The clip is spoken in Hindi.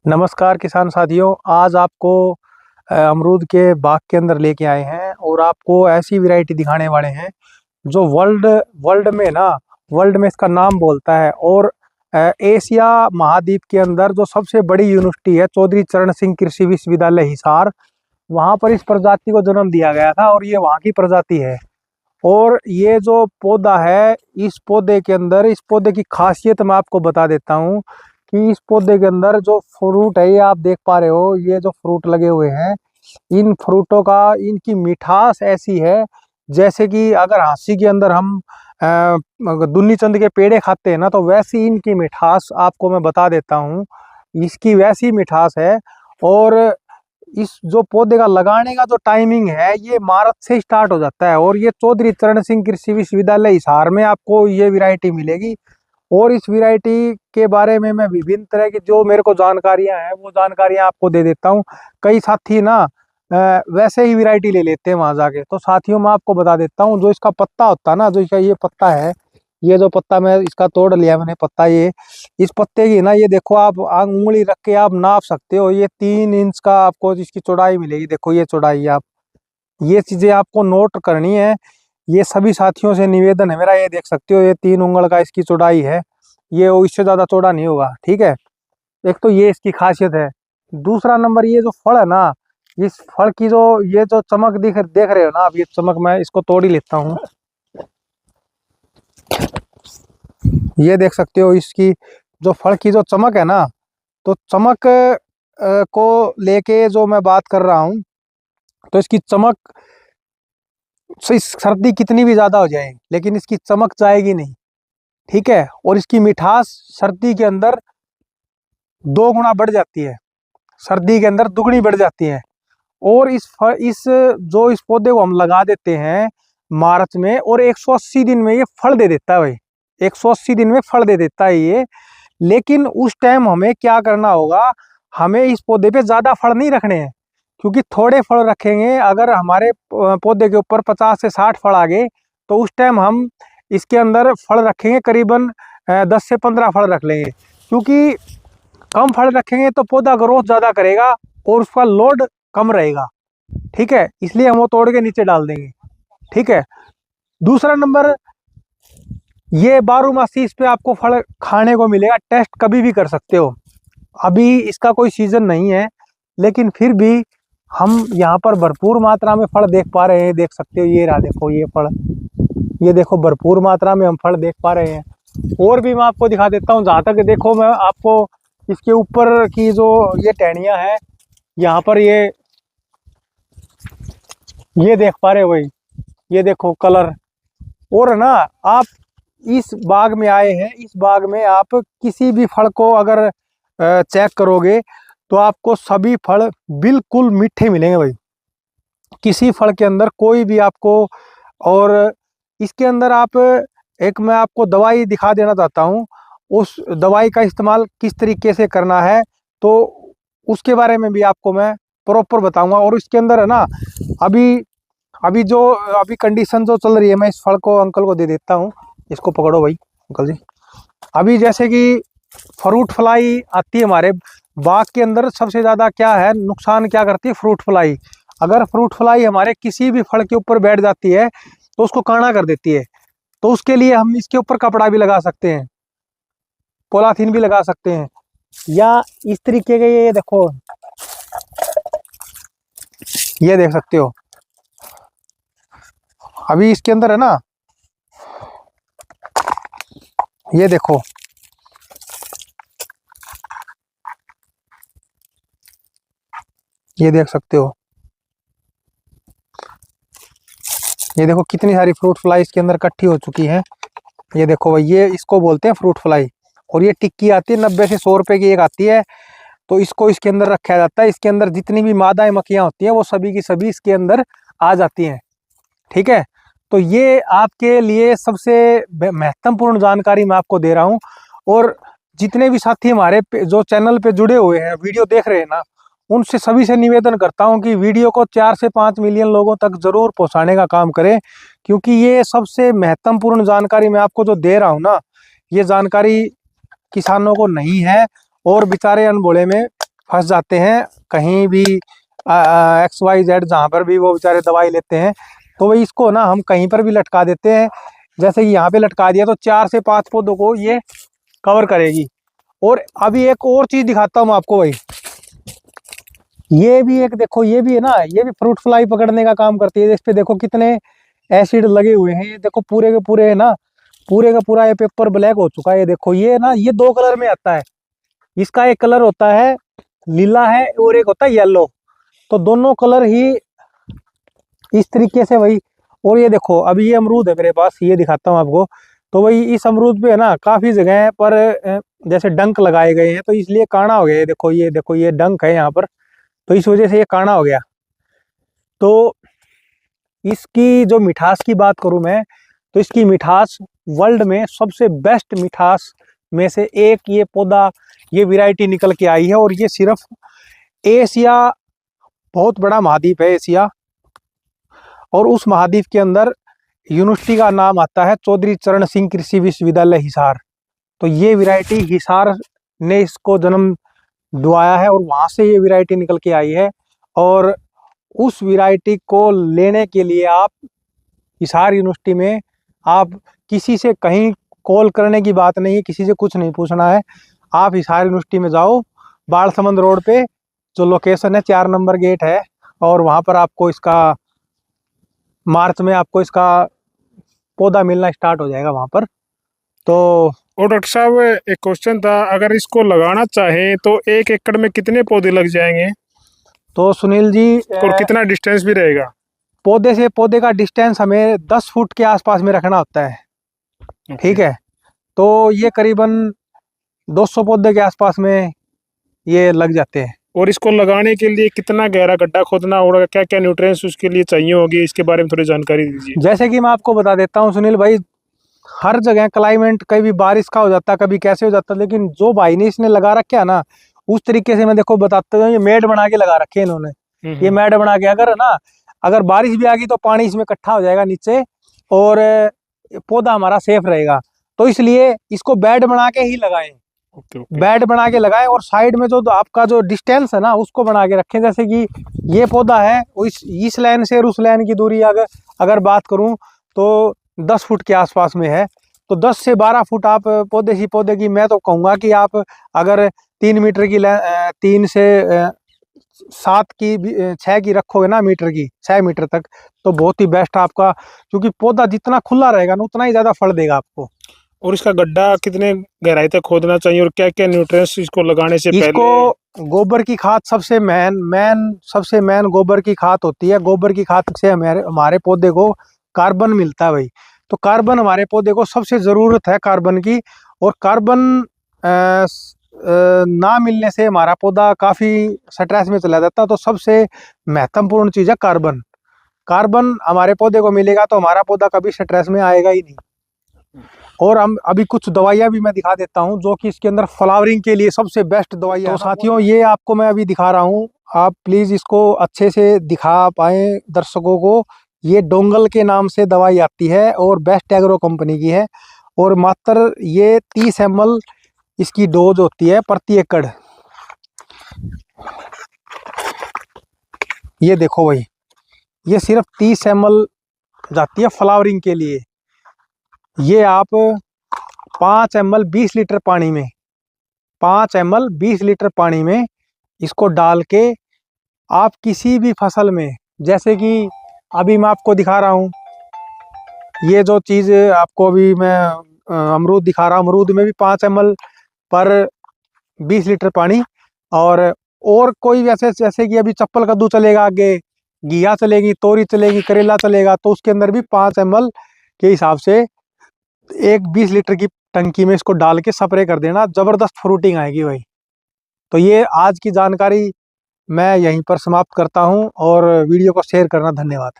नमस्कार किसान साथियों। आज आपको अमरूद के बाग के अंदर लेके आए हैं और आपको ऐसी वैरायटी दिखाने वाले हैं जो वर्ल्ड वर्ल्ड में ना वर्ल्ड में इसका नाम बोलता है। और एशिया महाद्वीप के अंदर जो सबसे बड़ी यूनिवर्सिटी है चौधरी चरण सिंह कृषि विश्वविद्यालय हिसार, वहाँ पर इस प्रजाति को जन्म दिया गया था और ये वहाँ की प्रजाति है। और ये जो पौधा है, इस पौधे के अंदर इस पौधे की खासियत मैं आपको बता देता हूँ कि इस पौधे के अंदर जो फ्रूट है, ये आप देख पा रहे हो, ये जो फ्रूट लगे हुए हैं, इन फ्रूटों का इनकी मिठास ऐसी है जैसे कि अगर हांसी के अंदर हम दुन्नी चंद के पेड़े खाते हैं ना, तो वैसी इनकी मिठास आपको मैं बता देता हूँ। इसकी वैसी मिठास है। और इस जो पौधे का लगाने का जो टाइमिंग है, ये मार्च से स्टार्ट हो जाता है और ये चौधरी चरण सिंह कृषि विश्वविद्यालय हिसार में आपको ये वैरायटी मिलेगी। और इस वैरायटी के बारे में मैं विभिन्न तरह की जो मेरे को जानकारियां हैं वो जानकारियां आपको दे देता हूं। कई साथी ना वैसे ही वैरायटी ले लेते हैं वहां जाके। तो साथियों, मैं आपको बता देता हूं, जो इसका पत्ता होता है ना, जो इसका ये पत्ता है, ये जो पत्ता मैं इसका तोड़ लिया मैंने पत्ता, ये इस पत्ते की ना, ये देखो आप उंगली रख के आप नाप सकते हो, ये 3 इंच का आपको इसकी चौड़ाई मिलेगी। देखो ये चौड़ाई, आप ये चीजें आपको नोट करनी है। ये सभी साथियों से निवेदन है मेरा, ये देख सकते हो, ये 3 उंगल का इसकी चौड़ाई है, ये इससे ज्यादा चौड़ा नहीं होगा। ठीक है, एक तो ये इसकी खासियत है। दूसरा नंबर, ये जो फल है ना, इस फल की जो ये जो चमक देख रहे हो ना आप, ये चमक, मैं इसको तोड़ ही लेता हूँ। ये देख सकते हो इसकी जो फल की जो चमक है ना, तो चमक को लेके जो मैं बात कर रहा हूँ, तो इसकी चमक से सर्दी कितनी भी ज्यादा हो जाए लेकिन इसकी चमक जाएगी नहीं। ठीक है, और इसकी मिठास सर्दी के अंदर 2 गुना बढ़ जाती है, सर्दी के अंदर दुगनी बढ़ जाती है। और इस पौधे को हम लगा देते हैं मार्च में, और 180 दिन में ये फल दे देता है भाई। 180 दिन में फल दे देता है ये। लेकिन उस टाइम हमें क्या करना होगा, हमें इस पौधे पे ज्यादा फल नहीं रखने हैं, क्योंकि थोड़े फल रखेंगे। अगर हमारे पौधे के ऊपर 50 से 60 फल आ गए, तो उस टाइम हम इसके अंदर फल रखेंगे करीबन 10 से 15 फल रख लेंगे, क्योंकि कम फल रखेंगे तो पौधा ग्रोथ ज्यादा करेगा और उसका लोड कम रहेगा। ठीक है, इसलिए हम वो तोड़ के नीचे डाल देंगे। ठीक है, दूसरा नंबर, ये 12 मासी इस पे आपको फल खाने को मिलेगा, टेस्ट कभी भी कर सकते हो। अभी इसका कोई सीजन नहीं है, लेकिन फिर भी हम यहाँ पर भरपूर मात्रा में फल देख पा रहे हैं। देख सकते हो, ये रहा, देखो ये फल, ये देखो भरपूर मात्रा में हम फल देख पा रहे हैं। और भी मैं आपको दिखा देता हूँ। जहाँ तक देखो, मैं आपको इसके ऊपर की जो ये टहनियाँ हैं, यहाँ पर ये देख पा रहे हो भाई, ये देखो कलर। और ना, आप इस बाग में आए हैं, इस बाग में आप किसी भी फल को अगर चेक करोगे तो आपको सभी फल बिल्कुल मीठे मिलेंगे भाई। किसी फल के अंदर कोई भी आपको, और इसके अंदर आप, एक मैं आपको दवाई दिखा देना चाहता हूँ, उस दवाई का इस्तेमाल किस तरीके से करना है, तो उसके बारे में भी आपको मैं प्रॉपर बताऊंगा। और इसके अंदर है ना, अभी अभी जो अभी कंडीशन जो चल रही है, मैं इस फल को अंकल को दे देता हूँ। इसको पकड़ो भाई अंकल जी। अभी जैसे कि फ्रूट फ्लाई आती है हमारे बाग के अंदर, सबसे ज्यादा क्या है नुकसान, क्या करती है फ्रूट फ्लाई। अगर फ्रूट फ्लाई हमारे किसी भी फल के ऊपर बैठ जाती है तो उसको काना कर देती है। तो उसके लिए हम इसके ऊपर कपड़ा भी लगा सकते हैं, पॉलीथीन भी लगा सकते हैं, या इस तरीके के, ये देखो, ये देख सकते हो, अभी इसके अंदर है ना, ये देखो, ये देख सकते हो, ये देखो कितनी सारी फ्रूट फ्लाई इसके अंदर इकट्ठी हो चुकी है। ये देखो भाई, ये इसको बोलते हैं फ्रूट फ्लाई। और ये टिक्की आती है 90 से 100 रुपए की एक आती है। तो इसको इसके अंदर रखा जाता है। इसके अंदर जितनी भी मादाएं मक्खियां होती हैं वो सभी की सभी इसके अंदर आ जाती हैं। ठीक है, तो ये आपके लिए सबसे महत्वपूर्ण जानकारी मैं आपको दे रहा हूँ। और जितने भी साथी हमारे जो चैनल पे जुड़े हुए हैं, वीडियो देख रहे हैं ना, उनसे सभी से निवेदन करता हूँ कि वीडियो को 4 से 5 मिलियन लोगों तक जरूर पहुँचाने का काम करें, क्योंकि ये सबसे महत्वपूर्ण जानकारी मैं आपको जो दे रहा हूँ ना, ये जानकारी किसानों को नहीं है और बेचारे अनभोले में फंस जाते हैं कहीं भी, XYZ जहाँ पर भी वो बेचारे दवाई लेते हैं, तो वही इसको ना हम कहीं पर भी लटका देते हैं। जैसे कि यहाँ पे लटका दिया तो 4 से 5 पौधों को ये कवर करेगी। और अभी एक और चीज दिखाता हूँ आपको भाई, ये भी एक देखो, ये भी है ना, ये भी फ्रूट फ्लाई पकड़ने का काम करती है। इस पे देखो कितने एसिड लगे हुए हैं, ये देखो पूरे के पूरे है ना, पूरे का पूरा ये पेपर ब्लैक हो चुका है। ये देखो ये ना, ये 2 कलर में आता है। इसका एक कलर होता है नीला है और एक होता है येलो, तो दोनों कलर ही इस तरीके से वही। और ये देखो अभी ये अमरूद है मेरे पास, ये दिखाता हूँ आपको। तो वही इस अमरूद पे है ना काफी जगह पर जैसे डंक लगाए गए हैं, तो इसलिए काना हो गया। ये देखो ये डंक है यहाँ पर, तो इस वजह से ये काना हो गया। तो इसकी जो मिठास की बात करूं मैं, तो इसकी मिठास वर्ल्ड में सबसे बेस्ट मिठास में से एक ये पौधा, ये वैरायटी निकल के आई है। और ये सिर्फ एशिया, बहुत बड़ा महाद्वीप है एशिया, और उस महाद्वीप के अंदर यूनिवर्सिटी का नाम आता है चौधरी चरण सिंह कृषि विश्वविद्यालय हिसार। तो ये वैरायटी हिसार ने इसको जन्म दुआया है और वहाँ से ये वैरायटी निकल के आई है। और उस वैरायटी को लेने के लिए आप हिसार यूनिवर्सिटी में, आप किसी से कहीं कॉल करने की बात नहीं है, किसी से कुछ नहीं पूछना है। आप हिसार यूनिवर्सिटी में जाओ, बालसमंद रोड पे जो लोकेशन है 4 नंबर गेट है, और वहाँ पर आपको इसका मार्च में आपको इसका पौधा मिलना स्टार्ट हो जाएगा वहाँ पर। तो और डॉक्टर साहब एक क्वेश्चन था, अगर इसको लगाना चाहे तो 1 एकड़ में कितने पौधे लग जाएंगे तो सुनील जी, और कितना डिस्टेंस भी रहेगा? पौधे से पौधे का डिस्टेंस हमें 10 फुट के आसपास में रखना होता है। ठीक है, तो ये करीबन 200 पौधे के आसपास में ये लग जाते हैं। और इसको लगाने के लिए कितना गहरा गड्ढा खोदना होगा, क्या क्या न्यूट्रिएंट्स उसके लिए चाहिए होगी, इसके बारे में थोड़ी जानकारी दीजिए। जैसे कि मैं आपको बता देता हूँ सुनील भाई, हर जगह क्लाइमेट कभी बारिश का हो जाता है, कभी कैसे हो जाता है, लेकिन जो भाई ने इसने लगा रखा है ना, उस तरीके से मैं देखो बताता हूँ। ये मेड बना के लगा रखे हैं इन्होंने, ये मेड बना के, अगर ना अगर बारिश भी आ गई तो पानी इसमें इकट्ठा हो जाएगा नीचे, और पौधा हमारा सेफ रहेगा। तो इसलिए इसको बेड बना के ही लगाएं। बेड बना के लगाएं, और साइड में जो आपका जो डिस्टेंस है ना उसको बना के रखें। जैसे कि ये पौधा है, इस लाइन से और उस लाइन की दूरी अगर बात करूं तो 10 फुट के आसपास में है। तो 10 से 12 फुट आप पौधे की मैं तो कहूँगा कि आप अगर 3 मीटर की 3 से 7 की 6 की रखोगे ना, मीटर की 6 मीटर तक, तो बहुत ही बेस्ट आपका, क्योंकि पौधा जितना खुला रहेगा ना उतना ही ज़्यादा फल देगा आपको। और इसका गड्ढा कितने गहराई तक खोदना चाहिए और क्या क्या न्यूट्रिएंट्स इसको लगाने से इसको पहले? गोबर की खाद सबसे मेन गोबर की खाद होती है। गोबर की खाद से हमारे पौधे को कार्बन मिलता है भाई। तो कार्बन हमारे पौधे को सबसे ज़रूरत है कार्बन की, और कार्बन ना मिलने से हमारा पौधा काफ़ी स्ट्रेस में चला जाता है। तो सबसे महत्वपूर्ण चीज़ है कार्बन। कार्बन हमारे पौधे को मिलेगा तो हमारा पौधा कभी स्ट्रेस में आएगा ही नहीं। और हम अभी कुछ दवाइयाँ भी मैं दिखा देता हूँ जो कि इसके अंदर फ्लावरिंग के लिए सबसे बेस्ट दवाइयाँ। तो साथियों, ये आपको मैं अभी दिखा रहा हूँ, आप प्लीज़ इसको अच्छे से दिखा पाए दर्शकों को। ये डोंगल के नाम से दवाई आती है और बेस्ट एग्रो कंपनी की है, और मात्र ये 30 ml इसकी डोज होती है प्रति एकड़। ये देखो भाई, ये सिर्फ 30 ml जाती है फ्लावरिंग के लिए। ये आप 5 ml 20 लीटर पानी में, 5 ml 20 लीटर पानी में इसको डाल के आप किसी भी फसल में, जैसे कि अभी मैं आपको दिखा रहा हूँ, ये जो चीज़ आपको अभी मैं अमरूद दिखा रहा हूँ, अमरूद में भी 5 ml पर 20 लीटर पानी। और कोई वैसे, जैसे कि अभी चप्पल कद्दू चलेगा, आगे घिया चलेगी, तोरी चलेगी, करेला चलेगा, तो उसके अंदर भी 5 ml के हिसाब से एक 20 लीटर की टंकी में इसको डाल के स्प्रे कर देना, ज़बरदस्त फ्रूटिंग आएगी भाई। तो ये आज की जानकारी मैं यहीं पर समाप्त करता हूँ, और वीडियो को शेयर करना। धन्यवाद।